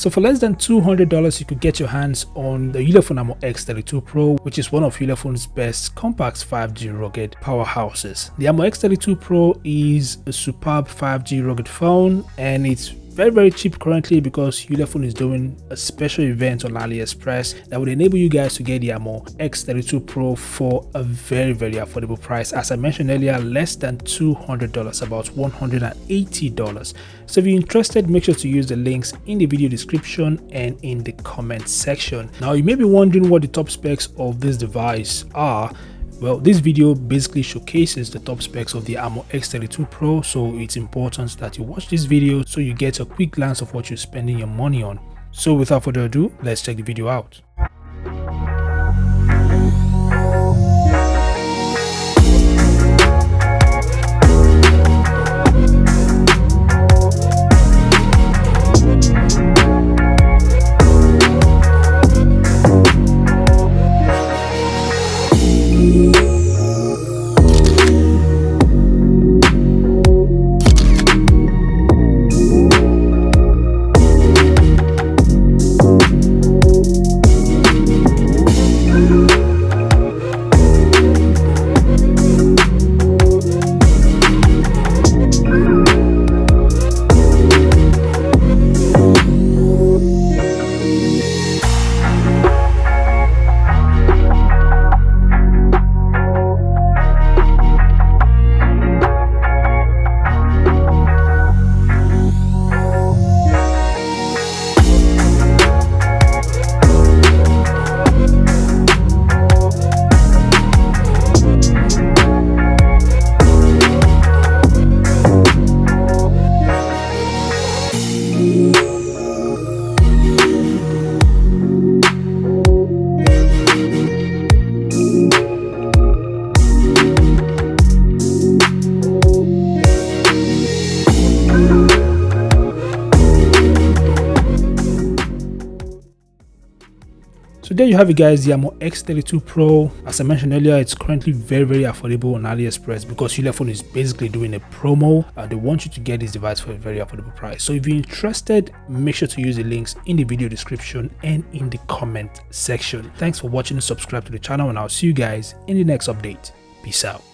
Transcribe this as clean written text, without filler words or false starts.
So for less than $200, you could get your hands on the Ulefone Armor X32 Pro, which is one of Ulefone's best compact 5G rugged powerhouses. The Armor X32 Pro is a superb 5G rugged phone, and it's very cheap currently because Ulefone is doing a special event on AliExpress that would enable you guys to get the Armor X32 Pro for a very affordable price. As I mentioned earlier, less than $200, about $180. So if you're interested, make sure to use the links in the video description and in the comment section. Now you may be wondering what the top specs of this device are. Well, this video basically showcases the top specs of the Armor X32 Pro, so it's important that you watch this video so you get a quick glance of what you're spending your money on. So without further ado, let's check the video out. So there you have it guys, the Armor X32 Pro. As I mentioned earlier, it's currently very affordable on AliExpress because Ulefone is basically doing a promo and they want you to get this device for a very affordable price. So if you're interested, make sure to use the links in the video description and in the comment section. Thanks for watching and subscribe to the channel, and I'll see you guys in the next update. Peace out.